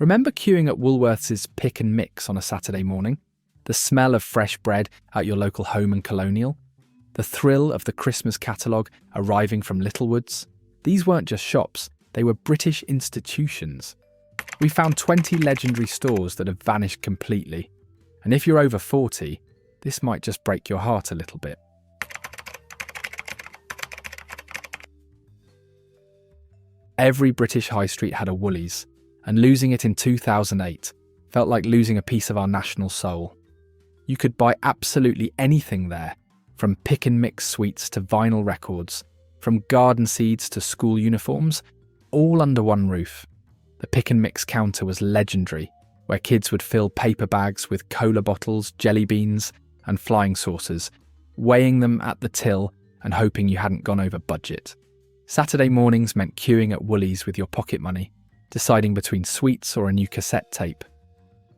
Remember queuing at Woolworths' Pick and Mix on a Saturday morning? The smell of fresh bread at your local Home Colonial? The thrill of the Christmas catalogue arriving from Littlewoods? These weren't just shops, they were British institutions. We found 20 legendary stores that have vanished completely. And if you're over 40, this might just break your heart a little bit. Every British high street had a Woolies, and losing it in 2008 felt like losing a piece of our national soul. You could buy absolutely anything there, from pick and mix sweets to vinyl records, from garden seeds to school uniforms, all under one roof. The pick and mix counter was legendary, where kids would fill paper bags with cola bottles, jelly beans, and flying saucers, weighing them at the till and hoping you hadn't gone over budget. Saturday mornings meant queuing at Woolies with your pocket money, deciding between sweets or a new cassette tape.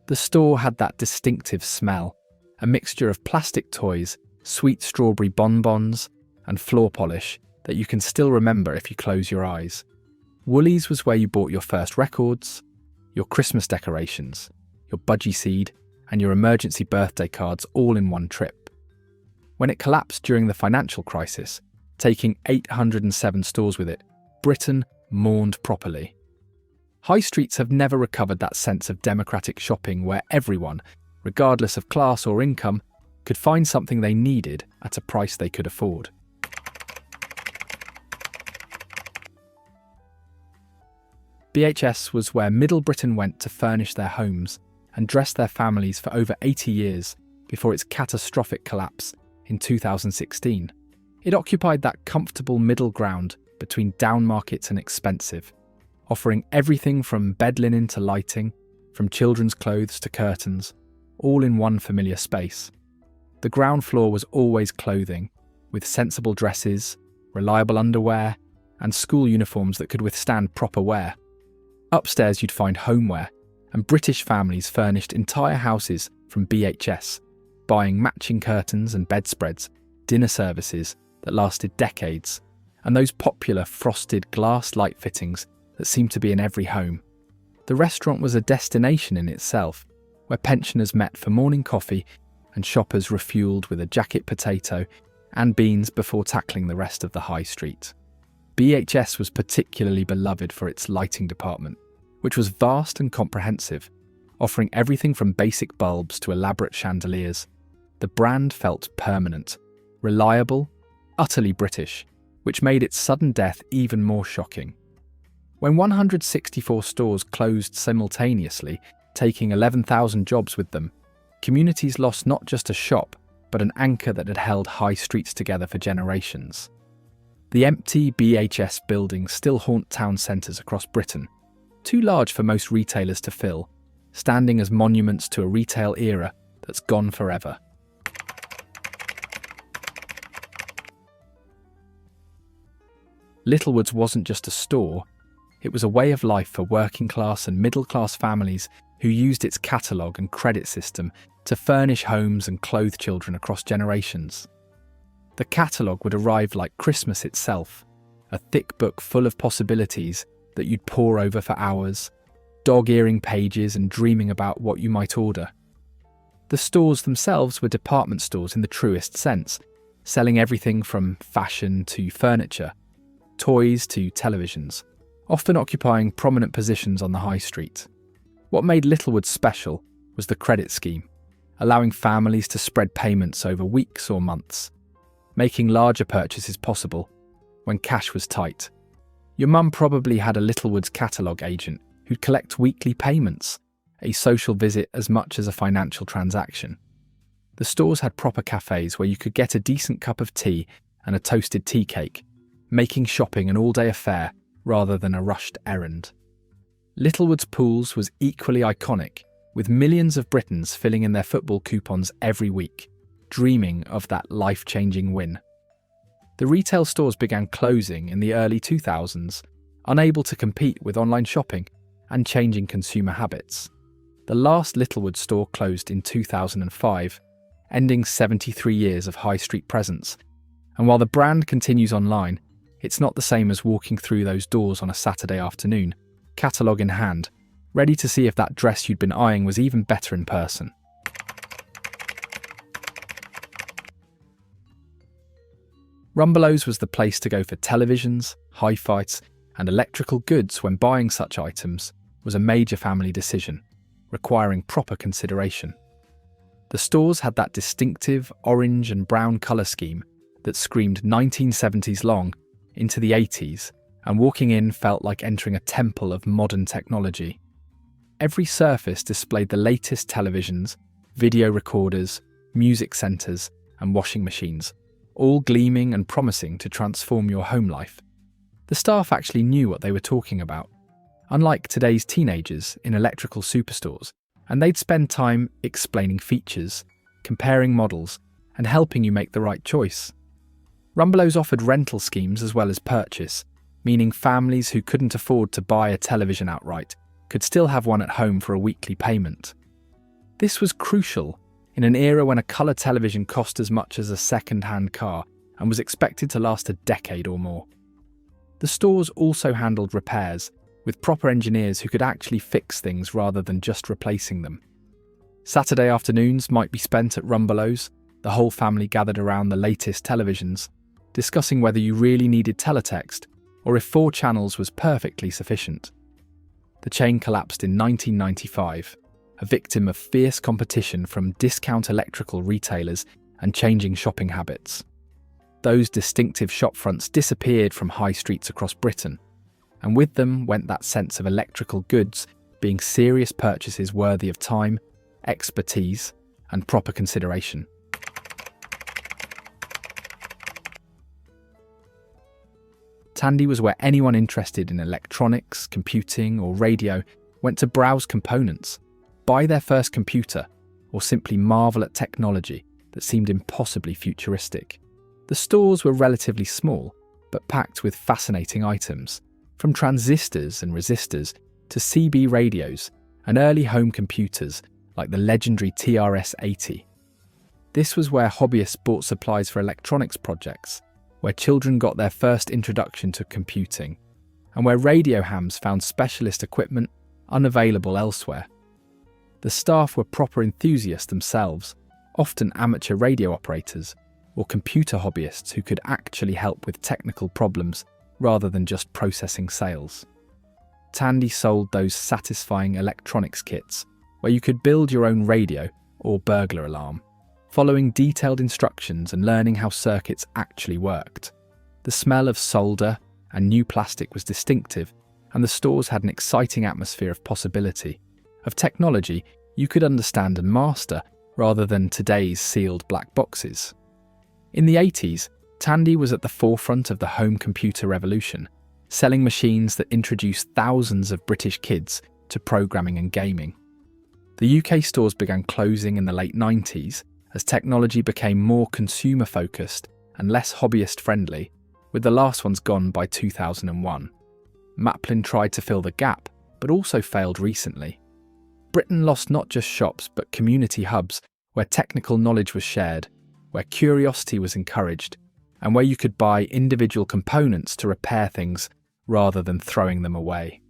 The store had that distinctive smell, a mixture of plastic toys, sweet strawberry bonbons, and floor polish that you can still remember if you close your eyes. Woolies was where you bought your first records, your Christmas decorations, your budgie seed, and your emergency birthday cards all in one trip. When it collapsed during the financial crisis, taking 807 stores with it, Britain mourned properly. High streets have never recovered that sense of democratic shopping where everyone, regardless of class or income, could find something they needed at a price they could afford. BHS was where Middle Britain went to furnish their homes and dress their families for over 80 years before its catastrophic collapse in 2016. It occupied that comfortable middle ground between downmarket and expensive, offering everything from bed linen to lighting, from children's clothes to curtains, all in one familiar space. The ground floor was always clothing, with sensible dresses, reliable underwear, and school uniforms that could withstand proper wear. Upstairs you'd find homeware, and British families furnished entire houses from BHS, buying matching curtains and bedspreads, dinner services that lasted decades, and those popular frosted glass light fittings that seemed to be in every home. The restaurant was a destination in itself, where pensioners met for morning coffee and shoppers refuelled with a jacket potato and beans before tackling the rest of the high street. BHS was particularly beloved for its lighting department, which was vast and comprehensive, offering everything from basic bulbs to elaborate chandeliers. The brand felt permanent, reliable, utterly British, which made its sudden death even more shocking. When 164 stores closed simultaneously, taking 11,000 jobs with them, communities lost not just a shop, but an anchor that had held high streets together for generations. The empty BHS buildings still haunt town centres across Britain, too large for most retailers to fill, standing as monuments to a retail era that's gone forever. Littlewoods wasn't just a store, it was a way of life for working class and middle class families who used its catalogue and credit system to furnish homes and clothe children across generations. The catalogue would arrive like Christmas itself, a thick book full of possibilities that you'd pore over for hours, dog-earing pages and dreaming about what you might order. The stores themselves were department stores in the truest sense, selling everything from fashion to furniture, toys to televisions, often occupying prominent positions on the high street. What made Littlewoods special was the credit scheme, allowing families to spread payments over weeks or months, making larger purchases possible when cash was tight. Your mum probably had a Littlewoods catalogue agent who'd collect weekly payments, a social visit as much as a financial transaction. The stores had proper cafes where you could get a decent cup of tea and a toasted tea cake, making shopping an all-day affair rather than a rushed errand. Littlewoods Pools was equally iconic, with millions of Britons filling in their football coupons every week, dreaming of that life-changing win. The retail stores began closing in the early 2000s, unable to compete with online shopping and changing consumer habits. The last Littlewoods store closed in 2005, ending 73 years of high street presence. And while the brand continues online, it's not the same as walking through those doors on a Saturday afternoon, catalogue in hand, ready to see if that dress you'd been eyeing was even better in person. Rumbelows was the place to go for televisions, hi-fis, and electrical goods when buying such items was a major family decision, requiring proper consideration. The stores had that distinctive orange and brown colour scheme that screamed 1970s long into the 80s, and walking in felt like entering a temple of modern technology. Every surface displayed the latest televisions, video recorders, music centres, and washing machines, all gleaming and promising to transform your home life. The staff actually knew what they were talking about, unlike today's teenagers in electrical superstores, and they'd spend time explaining features, comparing models, and helping you make the right choice. Rumbelows offered rental schemes as well as purchase, meaning families who couldn't afford to buy a television outright could still have one at home for a weekly payment. This was crucial in an era when a colour television cost as much as a second-hand car and was expected to last a decade or more. The stores also handled repairs, with proper engineers who could actually fix things rather than just replacing them. Saturday afternoons might be spent at Rumbelows, the whole family gathered around the latest televisions, discussing whether you really needed teletext or if 4 channels was perfectly sufficient. The chain collapsed in 1995, a victim of fierce competition from discount electrical retailers and changing shopping habits. Those distinctive shopfronts disappeared from high streets across Britain, and with them went that sense of electrical goods being serious purchases worthy of time, expertise, and proper consideration. Tandy was where anyone interested in electronics, computing, or radio went to browse components, buy their first computer, or simply marvel at technology that seemed impossibly futuristic. The stores were relatively small, but packed with fascinating items, from transistors and resistors to CB radios and early home computers like the legendary TRS-80. This was where hobbyists bought supplies for electronics projects, where children got their first introduction to computing, and where radio hams found specialist equipment unavailable elsewhere. The staff were proper enthusiasts themselves, often amateur radio operators or computer hobbyists who could actually help with technical problems rather than just processing sales. Tandy sold those satisfying electronics kits where you could build your own radio or burglar alarm, following detailed instructions and learning how circuits actually worked. The smell of solder and new plastic was distinctive, and the stores had an exciting atmosphere of possibility, of technology you could understand and master rather than today's sealed black boxes. In the 80s, Tandy was at the forefront of the home computer revolution, selling machines that introduced thousands of British kids to programming and gaming. The UK stores began closing in the late 90s as technology became more consumer-focused and less hobbyist-friendly, with the last ones gone by 2001. Maplin tried to fill the gap, but also failed recently. Britain lost not just shops, but community hubs where technical knowledge was shared, where curiosity was encouraged, and where you could buy individual components to repair things rather than throwing them away.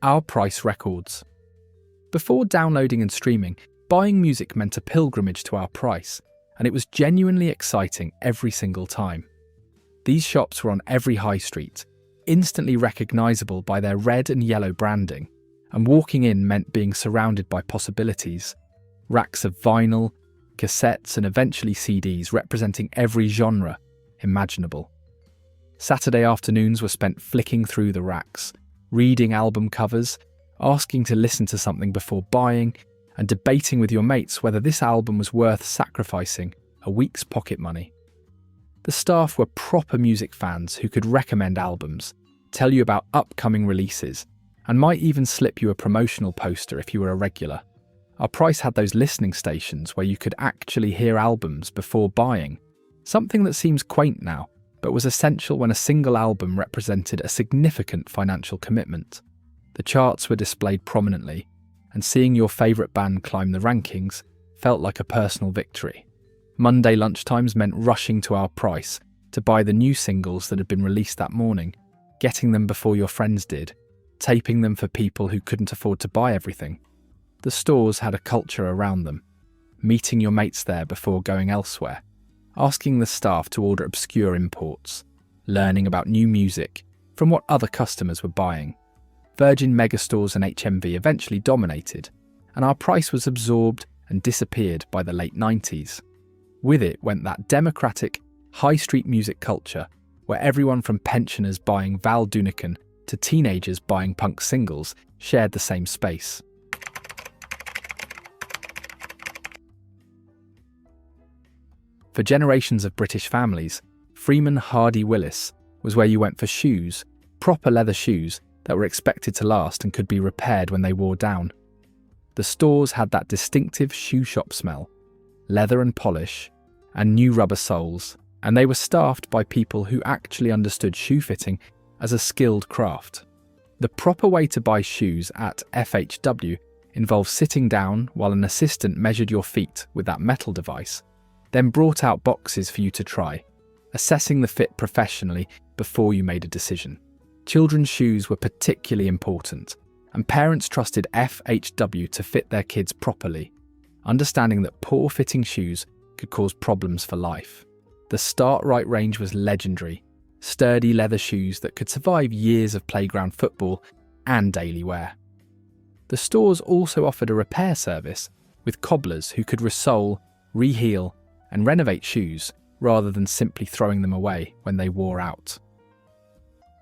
Our price records. Before downloading and streaming, buying music meant a pilgrimage to our price, and it was genuinely exciting every single time. These shops were on every high street, instantly recognisable by their red and yellow branding, and walking in meant being surrounded by possibilities. Racks of vinyl, cassettes, and eventually CDs representing every genre imaginable. Saturday afternoons were spent flicking through the racks, reading album covers, asking to listen to something before buying, and debating with your mates whether this album was worth sacrificing a week's pocket money. The staff were proper music fans who could recommend albums, tell you about upcoming releases, and might even slip you a promotional poster if you were a regular. Our price had those listening stations where you could actually hear albums before buying, something that seems quaint now, but was essential when a single album represented a significant financial commitment. The charts were displayed prominently, and seeing your favourite band climb the rankings felt like a personal victory. Monday lunchtimes meant rushing to our price, to buy the new singles that had been released that morning, getting them before your friends did, taping them for people who couldn't afford to buy everything. The stores had a culture around them, meeting your mates there before going elsewhere, asking the staff to order obscure imports, learning about new music from what other customers were buying. Virgin megastores and HMV eventually dominated, and our price was absorbed and disappeared by the late 90s. With it went that democratic, high street music culture where everyone from pensioners buying Val Dunican to teenagers buying punk singles shared the same space. For generations of British families, Freeman Hardy Willis was where you went for shoes, proper leather shoes that were expected to last and could be repaired when they wore down. The stores had that distinctive shoe shop smell, leather and polish, and new rubber soles, and they were staffed by people who actually understood shoe fitting as a skilled craft. The proper way to buy shoes at FHW involved sitting down while an assistant measured your feet with that metal device, then brought out boxes for you to try, assessing the fit professionally before you made a decision. Children's shoes were particularly important, and parents trusted FHW to fit their kids properly, understanding that poor fitting shoes could cause problems for life. The Start Right range was legendary, sturdy leather shoes that could survive years of playground football and daily wear. The stores also offered a repair service with cobblers who could resole, reheel, and renovate shoes rather than simply throwing them away when they wore out.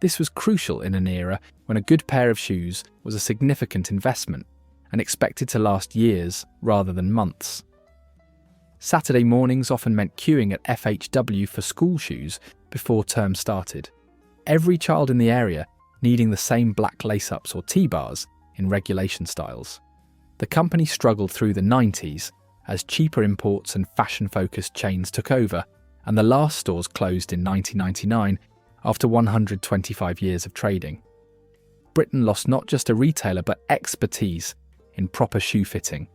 This was crucial in an era when a good pair of shoes was a significant investment and expected to last years rather than months. Saturday mornings often meant queuing at FHW for school shoes before term started, every child in the area needing the same black lace-ups or T-bars in regulation styles. The company struggled through the 90s as cheaper imports and fashion-focused chains took over, and the last stores closed in 1999 after 125 years of trading. Britain lost not just a retailer but expertise in proper shoe fitting,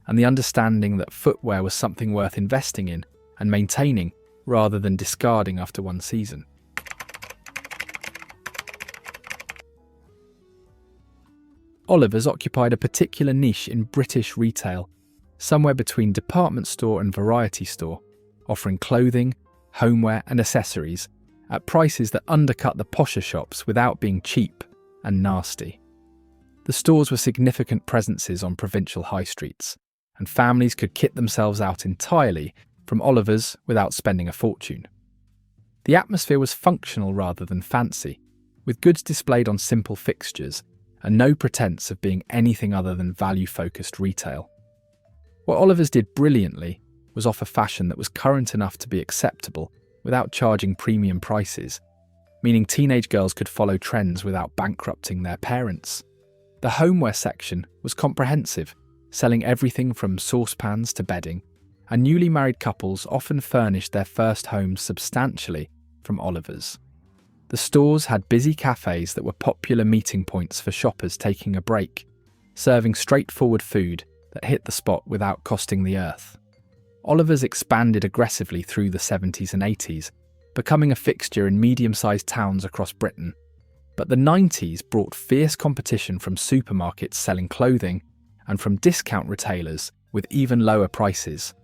and the understanding that footwear was something worth investing in and maintaining rather than discarding after one season. Oliver's occupied a particular niche in British retail, somewhere between department store and variety store, offering clothing, homeware and accessories at prices that undercut the posher shops without being cheap and nasty. The stores were significant presences on provincial high streets, and families could kit themselves out entirely from Oliver's without spending a fortune. The atmosphere was functional rather than fancy, with goods displayed on simple fixtures and no pretense of being anything other than value-focused retail. What Oliver's did brilliantly was offer fashion that was current enough to be acceptable without charging premium prices, meaning teenage girls could follow trends without bankrupting their parents. The homeware section was comprehensive, selling everything from saucepans to bedding, and newly married couples often furnished their first homes substantially from Oliver's. The stores had busy cafes that were popular meeting points for shoppers taking a break, serving straightforward food that hit the spot without costing the earth. Oliver's expanded aggressively through the 70s and 80s, becoming a fixture in medium-sized towns across Britain. But the 90s brought fierce competition from supermarkets selling clothing and from discount retailers with even lower prices.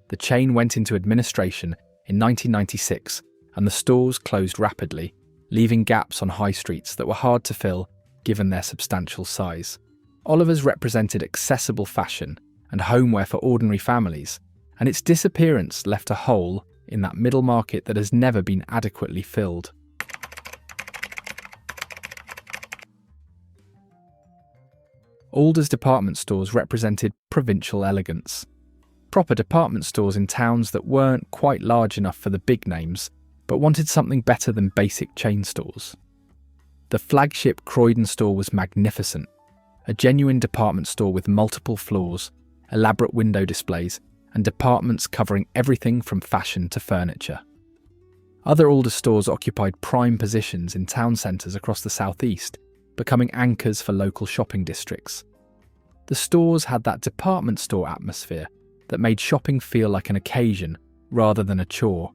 The chain went into administration in 1996 and the stores closed rapidly, leaving gaps on high streets that were hard to fill given their substantial size. Oliver's represented accessible fashion and homeware for ordinary families, and its disappearance left a hole in that middle market that has never been adequately filled. Allders department stores represented provincial elegance. Proper department stores in towns that weren't quite large enough for the big names, but wanted something better than basic chain stores. The flagship Croydon store was magnificent, a genuine department store with multiple floors, elaborate window displays, and departments covering everything from fashion to furniture. Other Allders stores occupied prime positions in town centres across the southeast, becoming anchors for local shopping districts. The stores had that department store atmosphere that made shopping feel like an occasion rather than a chore,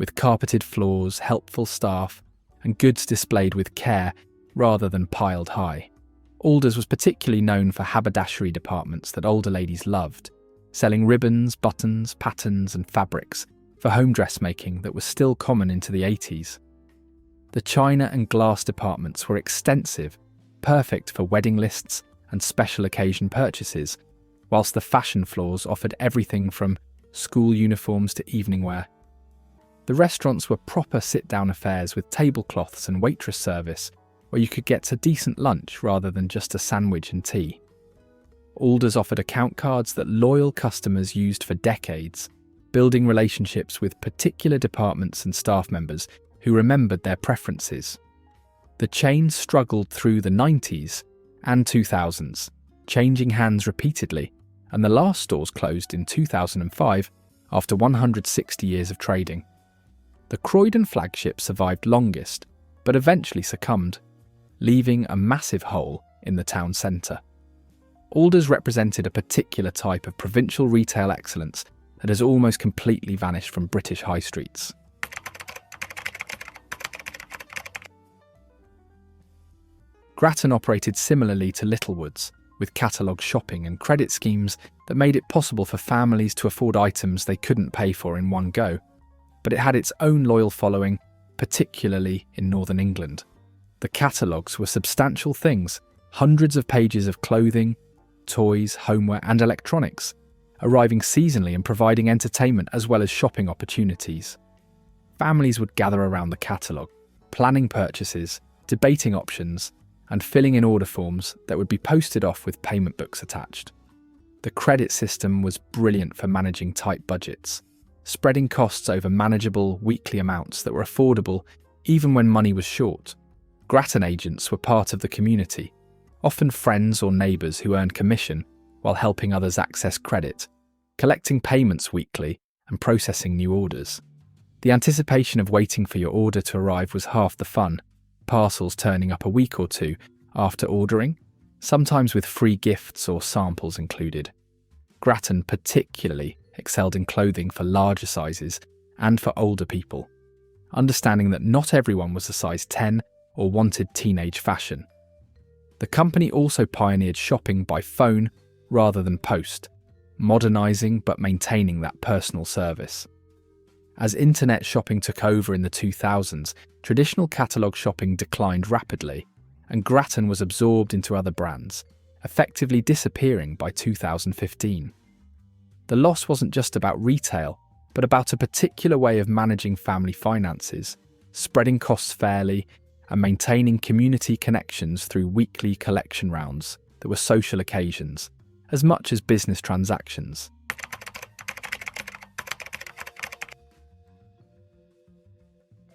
with carpeted floors, helpful staff, and goods displayed with care rather than piled high. Allders was particularly known for haberdashery departments that older ladies loved, selling ribbons, buttons, patterns, and fabrics for home dressmaking that was still common into the 80s. The china and glass departments were extensive, perfect for wedding lists and special occasion purchases, whilst the fashion floors offered everything from school uniforms to evening wear. The restaurants were proper sit-down affairs with tablecloths and waitress service, where you could get a decent lunch rather than just a sandwich and tea. Allders offered account cards that loyal customers used for decades, building relationships with particular departments and staff members who remembered their preferences. The chain struggled through the 90s and 2000s, changing hands repeatedly, and the last stores closed in 2005 after 160 years of trading. The Croydon flagship survived longest, but eventually succumbed, leaving a massive hole in the town centre. Allders represented a particular type of provincial retail excellence that has almost completely vanished from British high streets. Grattan operated similarly to Littlewoods, with catalogue shopping and credit schemes that made it possible for families to afford items they couldn't pay for in one go, but it had its own loyal following, particularly in northern England. The catalogues were substantial things, hundreds of pages of clothing, toys, homeware and electronics, arriving seasonally and providing entertainment as well as shopping opportunities. Families would gather around the catalogue, planning purchases, debating options, and filling in order forms that would be posted off with payment books attached. The credit system was brilliant for managing tight budgets, spreading costs over manageable weekly amounts that were affordable even when money was short. Grattan agents were part of the community, often friends or neighbours who earned commission while helping others access credit, collecting payments weekly and processing new orders. The anticipation of waiting for your order to arrive was half the fun, parcels turning up a week or two after ordering, sometimes with free gifts or samples included. Grattan particularly excelled in clothing for larger sizes and for older people, understanding that not everyone was a size 10 or wanted teenage fashion. The company also pioneered shopping by phone rather than post, modernising but maintaining that personal service. As internet shopping took over in the 2000s, traditional catalogue shopping declined rapidly, and Grattan was absorbed into other brands, effectively disappearing by 2015. The loss wasn't just about retail, but about a particular way of managing family finances, spreading costs fairly, and maintaining community connections through weekly collection rounds that were social occasions, as much as business transactions.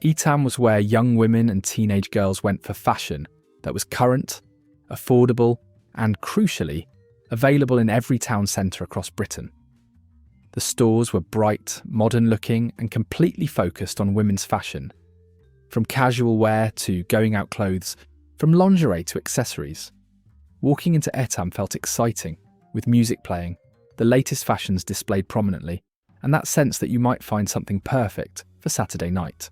Etam was where young women and teenage girls went for fashion that was current, affordable, and, crucially, available in every town centre across Britain. The stores were bright, modern-looking, and completely focused on women's fashion, from casual wear to going-out clothes, from lingerie to accessories. Walking into Etam felt exciting, with music playing, the latest fashions displayed prominently, and that sense that you might find something perfect for Saturday night.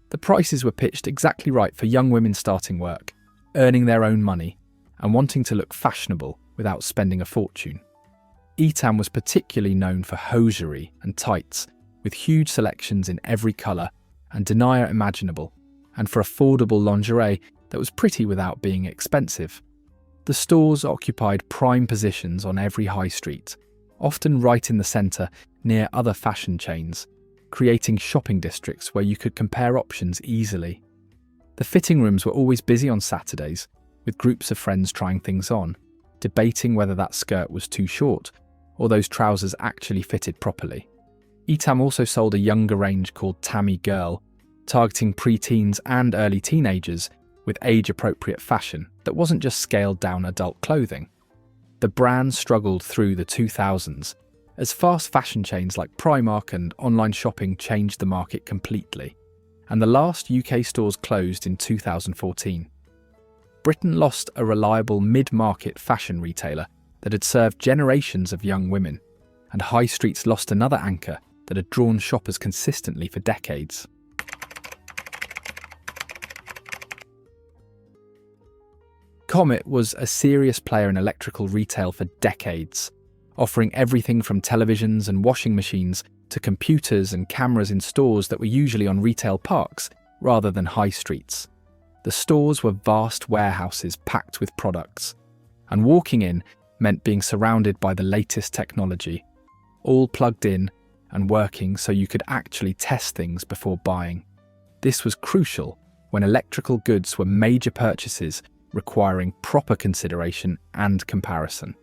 The prices were pitched exactly right for young women starting work, earning their own money, and wanting to look fashionable without spending a fortune. Etam was particularly known for hosiery and tights, with huge selections in every colour and denier imaginable, and for affordable lingerie that was pretty without being expensive. The stores occupied prime positions on every high street, often right in the centre near other fashion chains, creating shopping districts where you could compare options easily. The fitting rooms were always busy on Saturdays, with groups of friends trying things on, debating whether that skirt was too short or those trousers actually fitted properly. Etam also sold a younger range called Tammy Girl, targeting pre-teens and early teenagers with age-appropriate fashion that wasn't just scaled-down adult clothing. The brand struggled through the 2000s, as fast fashion chains like Primark and online shopping changed the market completely, and the last UK stores closed in 2014. Britain lost a reliable mid-market fashion retailer that had served generations of young women, and high streets lost another anchor that had drawn shoppers consistently for decades. Comet was a serious player in electrical retail for decades, offering everything from televisions and washing machines to computers and cameras in stores that were usually on retail parks rather than high streets. The stores were vast warehouses packed with products, and walking in meant being surrounded by the latest technology, all plugged in and working so you could actually test things before buying. This was crucial when electrical goods were major purchases requiring proper consideration and comparison.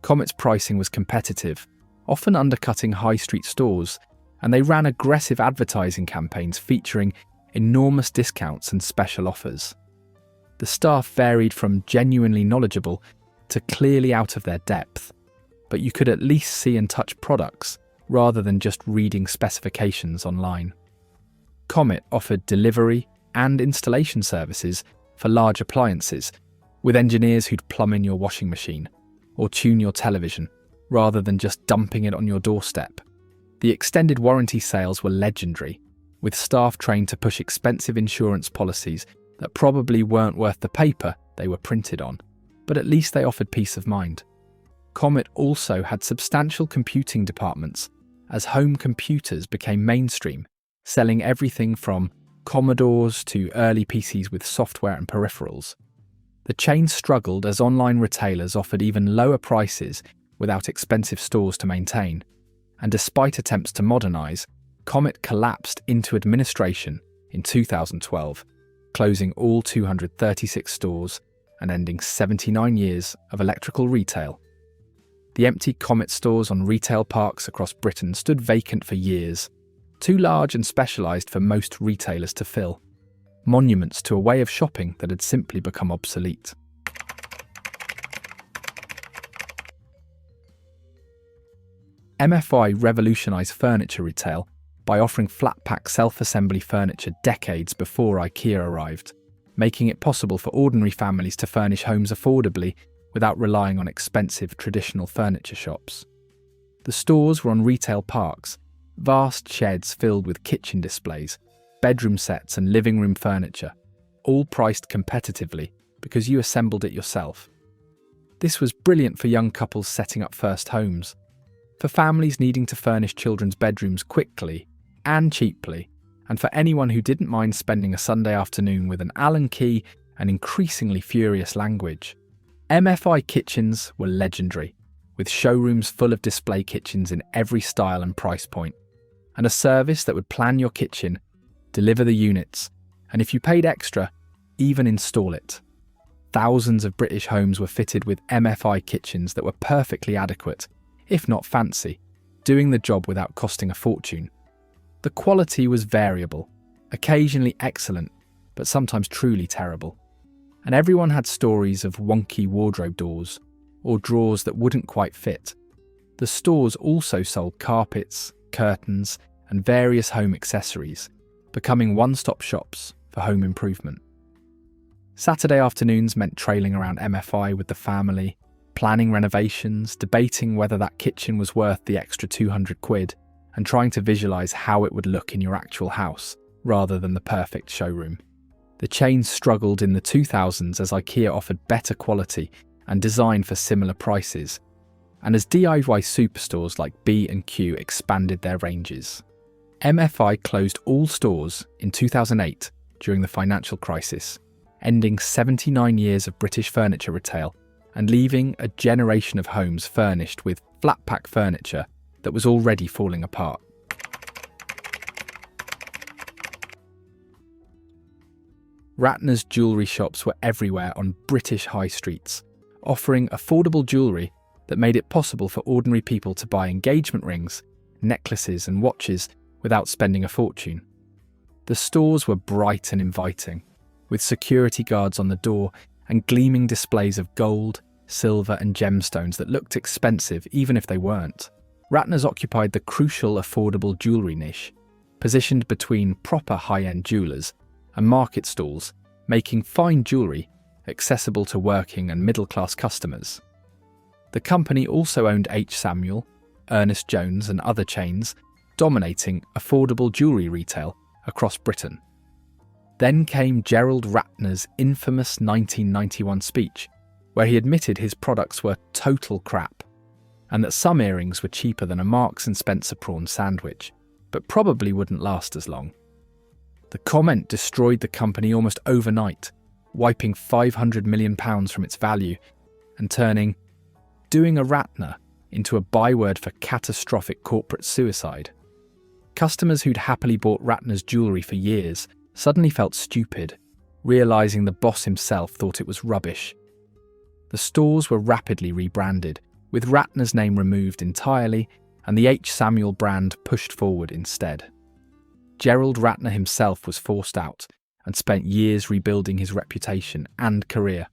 Comet's pricing was competitive, often undercutting high street stores, and they ran aggressive advertising campaigns featuring enormous discounts and special offers. The staff varied from genuinely knowledgeable to clearly out of their depth, but you could at least see and touch products rather than just reading specifications online. Comet offered delivery and installation services for large appliances, with engineers who'd plumb in your washing machine or tune your television, rather than just dumping it on your doorstep. The extended warranty sales were legendary, with staff trained to push expensive insurance policies that probably weren't worth the paper they were printed on, but at least they offered peace of mind. Comet also had substantial computing departments, as home computers became mainstream, selling everything from Commodores to early PCs with software and peripherals. The chain struggled as online retailers offered even lower prices without expensive stores to maintain, and despite attempts to modernise, Comet collapsed into administration in 2012, closing all 236 stores and ending 79 years of electrical retail. The empty Comet stores on retail parks across Britain stood vacant for years, too large and specialised for most retailers to fill, monuments to a way of shopping that had simply become obsolete. MFI revolutionised furniture retail by offering flatpack self-assembly furniture decades before IKEA arrived, making it possible for ordinary families to furnish homes affordably without relying on expensive traditional furniture shops. The stores were on retail parks, vast sheds filled with kitchen displays, bedroom sets and living room furniture, all priced competitively because you assembled it yourself. This was brilliant for young couples setting up first homes, for families needing to furnish children's bedrooms quickly and cheaply, and for anyone who didn't mind spending a Sunday afternoon with an Allen key and increasingly furious language. MFI kitchens were legendary, with showrooms full of display kitchens in every style and price point, and a service that would plan your kitchen, deliver the units, and if you paid extra, even install it. Thousands of British homes were fitted with MFI kitchens that were perfectly adequate, if not fancy, doing the job without costing a fortune. The quality was variable, occasionally excellent, but sometimes truly terrible. And everyone had stories of wonky wardrobe doors, or drawers that wouldn't quite fit. The stores also sold carpets, curtains, and various home accessories, becoming one-stop shops for home improvement. Saturday afternoons meant trailing around MFI with the family, planning renovations, debating whether that kitchen was worth the extra 200 quid, and trying to visualise how it would look in your actual house, rather than the perfect showroom. The chain struggled in the 2000s as IKEA offered better quality and design for similar prices, and as DIY superstores like B&Q expanded their ranges. MFI closed all stores in 2008 during the financial crisis, ending 79 years of British furniture retail and leaving a generation of homes furnished with flat-pack furniture that was already falling apart. Ratners jewellery shops were everywhere on British high streets, offering affordable jewellery that made it possible for ordinary people to buy engagement rings, necklaces and watches without spending a fortune. The stores were bright and inviting, with security guards on the door and gleaming displays of gold, silver and gemstones that looked expensive even if they weren't. Ratners occupied the crucial affordable jewellery niche, positioned between proper high-end jewellers and market stalls, making fine jewellery accessible to working and middle-class customers. The company also owned H. Samuel, Ernest Jones and other chains, dominating affordable jewellery retail across Britain. Then came Gerald Ratner's infamous 1991 speech, where he admitted his products were total crap, and that some earrings were cheaper than a Marks and Spencer prawn sandwich, but probably wouldn't last as long. The comment destroyed the company almost overnight, wiping £500 million from its value and turning "doing a Ratner" into a byword for catastrophic corporate suicide. Customers who'd happily bought Ratner's jewellery for years suddenly felt stupid, realising the boss himself thought it was rubbish. The stores were rapidly rebranded, with Ratner's name removed entirely and the H. Samuel brand pushed forward instead. Gerald Ratner himself was forced out and spent years rebuilding his reputation and career.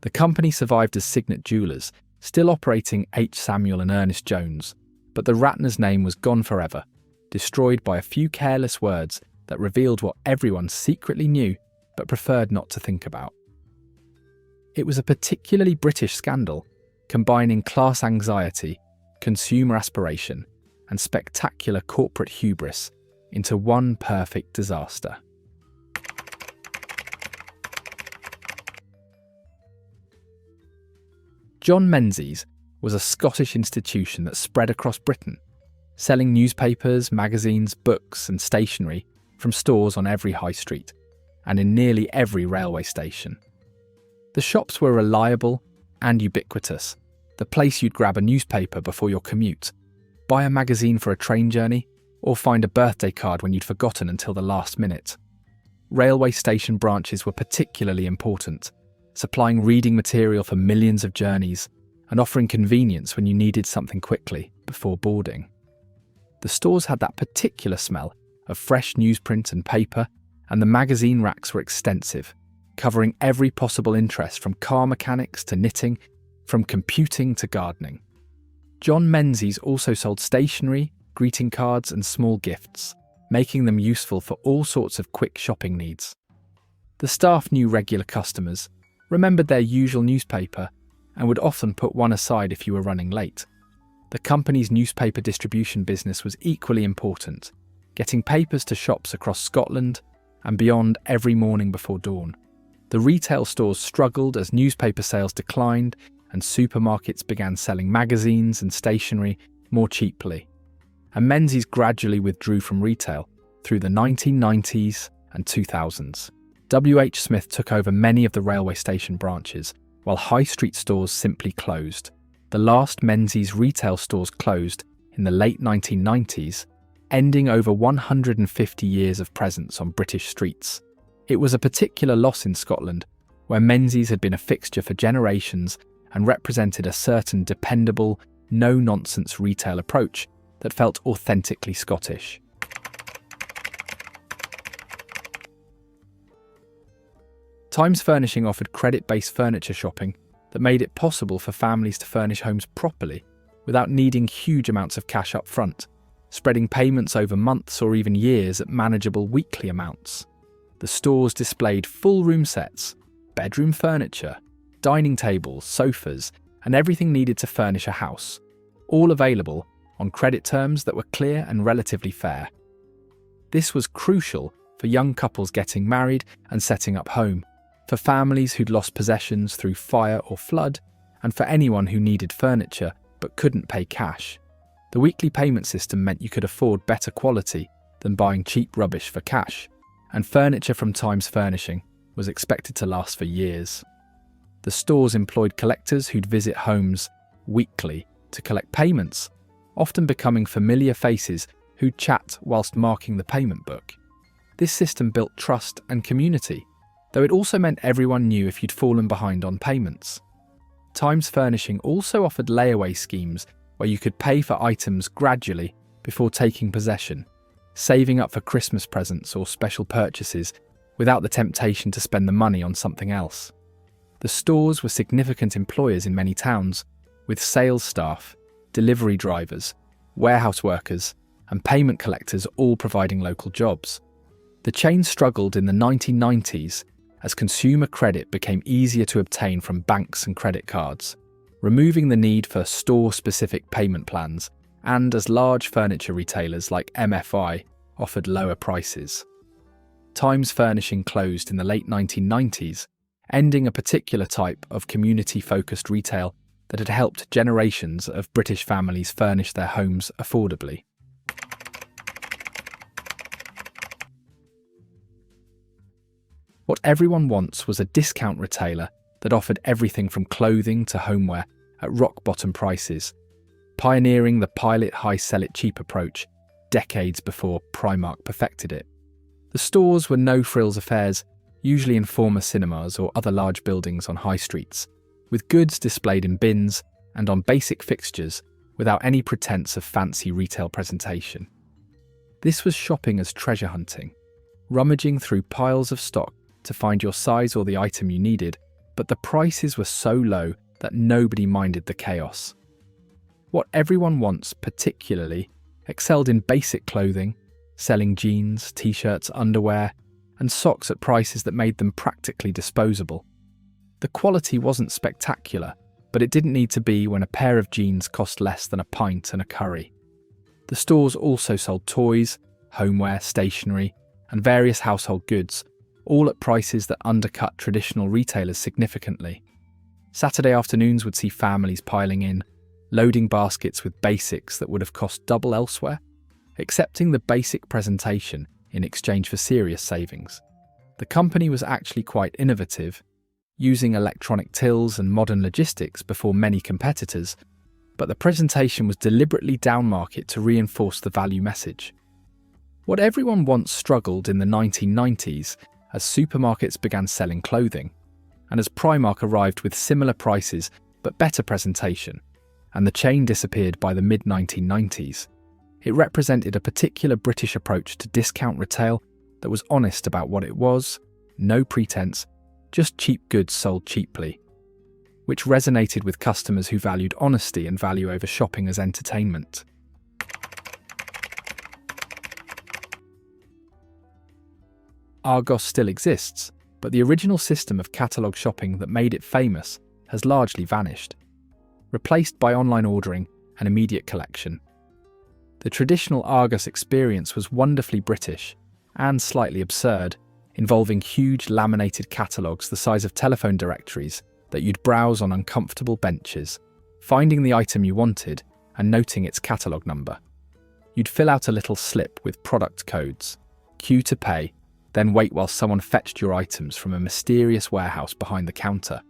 The company survived as Signet Jewellers, still operating H. Samuel and Ernest Jones, but the Ratner's name was gone forever, destroyed by a few careless words that revealed what everyone secretly knew but preferred not to think about. It was a particularly British scandal, combining class anxiety, consumer aspiration, and spectacular corporate hubris into one perfect disaster. John Menzies was a Scottish institution that spread across Britain, selling newspapers, magazines, books and stationery from stores on every high street and in nearly every railway station. The shops were reliable and ubiquitous, the place you'd grab a newspaper before your commute, buy a magazine for a train journey, or find a birthday card when you'd forgotten until the last minute. Railway station branches were particularly important, supplying reading material for millions of journeys and offering convenience when you needed something quickly before boarding. The stores had that particular smell of fresh newsprint and paper, and the magazine racks were extensive, covering every possible interest from car mechanics to knitting, from computing to gardening. John Menzies also sold stationery, greeting cards and small gifts, making them useful for all sorts of quick shopping needs. The staff knew regular customers, remembered their usual newspaper, and would often put one aside if you were running late. The company's newspaper distribution business was equally important, getting papers to shops across Scotland and beyond every morning before dawn. The retail stores struggled as newspaper sales declined and supermarkets began selling magazines and stationery more cheaply. And Menzies gradually withdrew from retail through the 1990s and 2000s. W.H. Smith took over many of the railway station branches, while high street stores simply closed. The last Menzies retail stores closed in the late 1990s, ending over 150 years of presence on British streets. It was a particular loss in Scotland, where Menzies had been a fixture for generations and represented a certain dependable, no-nonsense retail approach that felt authentically Scottish. Times Furnishing offered credit-based furniture shopping that made it possible for families to furnish homes properly without needing huge amounts of cash up front, spreading payments over months or even years at manageable weekly amounts. The stores displayed full room sets, bedroom furniture, dining tables, sofas, and everything needed to furnish a house, all available on credit terms that were clear and relatively fair. This was crucial for young couples getting married and setting up home, for families who'd lost possessions through fire or flood, and for anyone who needed furniture but couldn't pay cash. The weekly payment system meant you could afford better quality than buying cheap rubbish for cash, and furniture from Times Furnishing was expected to last for years. The stores employed collectors who'd visit homes weekly to collect payments, often becoming familiar faces who'd chat whilst marking the payment book. This system built trust and community, though it also meant everyone knew if you'd fallen behind on payments. Times Furnishing also offered layaway schemes where you could pay for items gradually before taking possession, saving up for Christmas presents or special purchases without the temptation to spend the money on something else. The stores were significant employers in many towns, with sales staff, delivery drivers, warehouse workers, and payment collectors all providing local jobs. The chain struggled in the 1990s as consumer credit became easier to obtain from banks and credit cards, removing the need for store-specific payment plans and as large furniture retailers like MFI offered lower prices. Times Furnishing closed in the late 1990s, ending a particular type of community-focused retail that had helped generations of British families furnish their homes affordably. What everyone wants was a discount retailer that offered everything from clothing to homeware at rock-bottom prices, pioneering the pilot high sell it cheap approach decades before Primark perfected it. The stores were no-frills affairs, usually in former cinemas or other large buildings on high streets, with goods displayed in bins and on basic fixtures without any pretense of fancy retail presentation. This was shopping as treasure hunting, rummaging through piles of stock to find your size or the item you needed, but the prices were so low that nobody minded the chaos. What everyone wants particularly excelled in basic clothing, selling jeans, t-shirts, underwear, and socks at prices that made them practically disposable. The quality wasn't spectacular, but it didn't need to be when a pair of jeans cost less than a pint and a curry. The stores also sold toys, homeware, stationery, and various household goods, all at prices that undercut traditional retailers significantly. Saturday afternoons would see families piling in, loading baskets with basics that would have cost double elsewhere, accepting the basic presentation in exchange for serious savings. The company was actually quite innovative, using electronic tills and modern logistics before many competitors, but the presentation was deliberately downmarket to reinforce the value message. What everyone wants struggled in the 1990s as supermarkets began selling clothing, and as Primark arrived with similar prices but better presentation, and the chain disappeared by the mid-1990s. It represented a particular British approach to discount retail that was honest about what it was, no pretense, just cheap goods sold cheaply, which resonated with customers who valued honesty and value over shopping as entertainment. Argos still exists, but the original system of catalogue shopping that made it famous has largely vanished, replaced by online ordering and immediate collection. The traditional Argos experience was wonderfully British and slightly absurd, involving huge laminated catalogues the size of telephone directories that you'd browse on uncomfortable benches, finding the item you wanted and noting its catalogue number. You'd fill out a little slip with product codes, queue to pay, then wait while someone fetched your items from a mysterious warehouse behind the counter.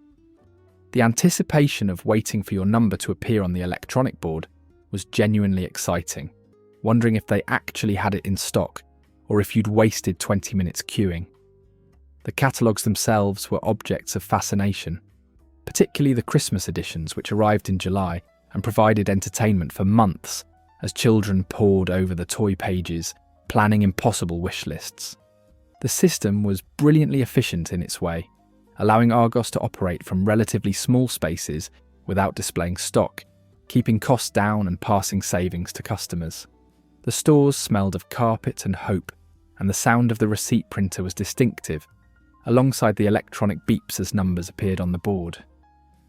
The anticipation of waiting for your number to appear on the electronic board was genuinely exciting, wondering if they actually had it in stock or if you'd wasted 20 minutes queuing. The catalogues themselves were objects of fascination, particularly the Christmas editions, which arrived in July and provided entertainment for months as children pored over the toy pages, planning impossible wish lists. The system was brilliantly efficient in its way, allowing Argos to operate from relatively small spaces without displaying stock, keeping costs down and passing savings to customers. The stores smelled of carpet and hope, and the sound of the receipt printer was distinctive, alongside the electronic beeps as numbers appeared on the board.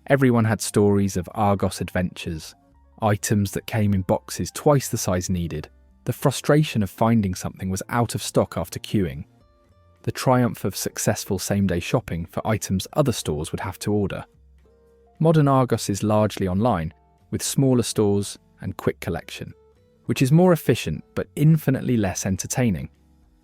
Everyone had stories of Argos adventures, items that came in boxes twice the size needed, the frustration of finding something was out of stock after queuing, the triumph of successful same-day shopping for items other stores would have to order. Modern Argos is largely online, with smaller stores and quick collection, which is more efficient but infinitely less entertaining.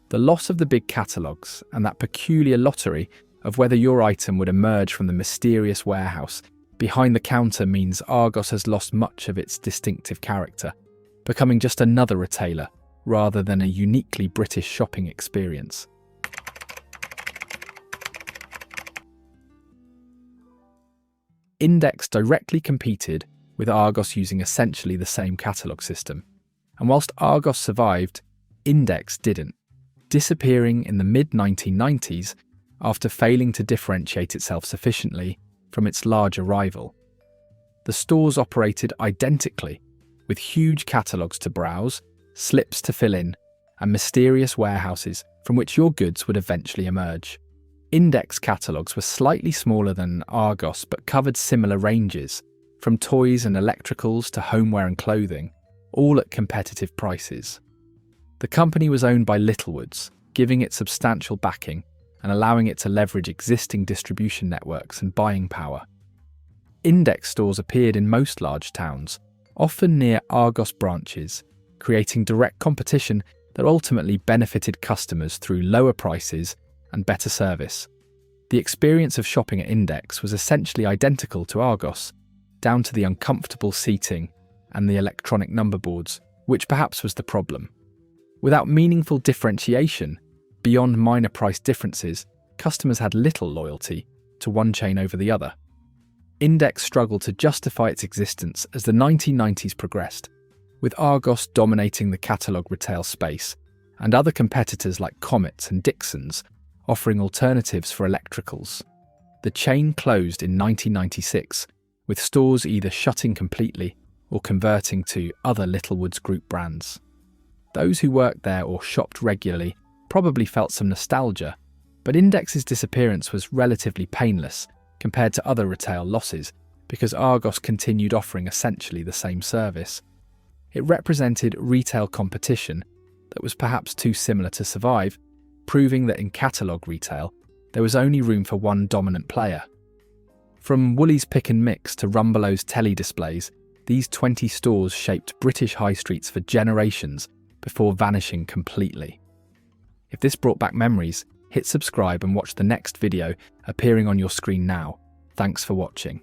The loss of the big catalogues and that peculiar lottery of whether your item would emerge from the mysterious warehouse behind the counter means Argos has lost much of its distinctive character, becoming just another retailer rather than a uniquely British shopping experience. Index directly competed with Argos using essentially the same catalogue system, and whilst Argos survived, Index didn't, disappearing in the mid-1990s after failing to differentiate itself sufficiently from its larger rival. The stores operated identically, with huge catalogues to browse, slips to fill in, and mysterious warehouses from which your goods would eventually emerge. Index catalogues were slightly smaller than Argos but covered similar ranges, from toys and electricals to homeware and clothing, all at competitive prices. The company was owned by Littlewoods, giving it substantial backing and allowing it to leverage existing distribution networks and buying power. Index stores appeared in most large towns, often near Argos branches, creating direct competition that ultimately benefited customers through lower prices and better service. The experience of shopping at Index was essentially identical to Argos, down to the uncomfortable seating and the electronic number boards, which perhaps was the problem. Without meaningful differentiation, beyond minor price differences, customers had little loyalty to one chain over the other. Index struggled to justify its existence as the 1990s progressed, with Argos dominating the catalogue retail space and other competitors like Comet and Dixon's offering alternatives for electricals. The chain closed in 1996, with stores either shutting completely or converting to other Littlewoods Group brands. Those who worked there or shopped regularly probably felt some nostalgia, but Index's disappearance was relatively painless compared to other retail losses because Argos continued offering essentially the same service. It represented retail competition that was perhaps too similar to survive, proving that in catalogue retail, there was only room for one dominant player. From Woolies Pick and Mix to Rumbelows telly displays, these 20 stores shaped British high streets for generations before vanishing completely. If this brought back memories, hit subscribe and watch the next video appearing on your screen now. Thanks for watching.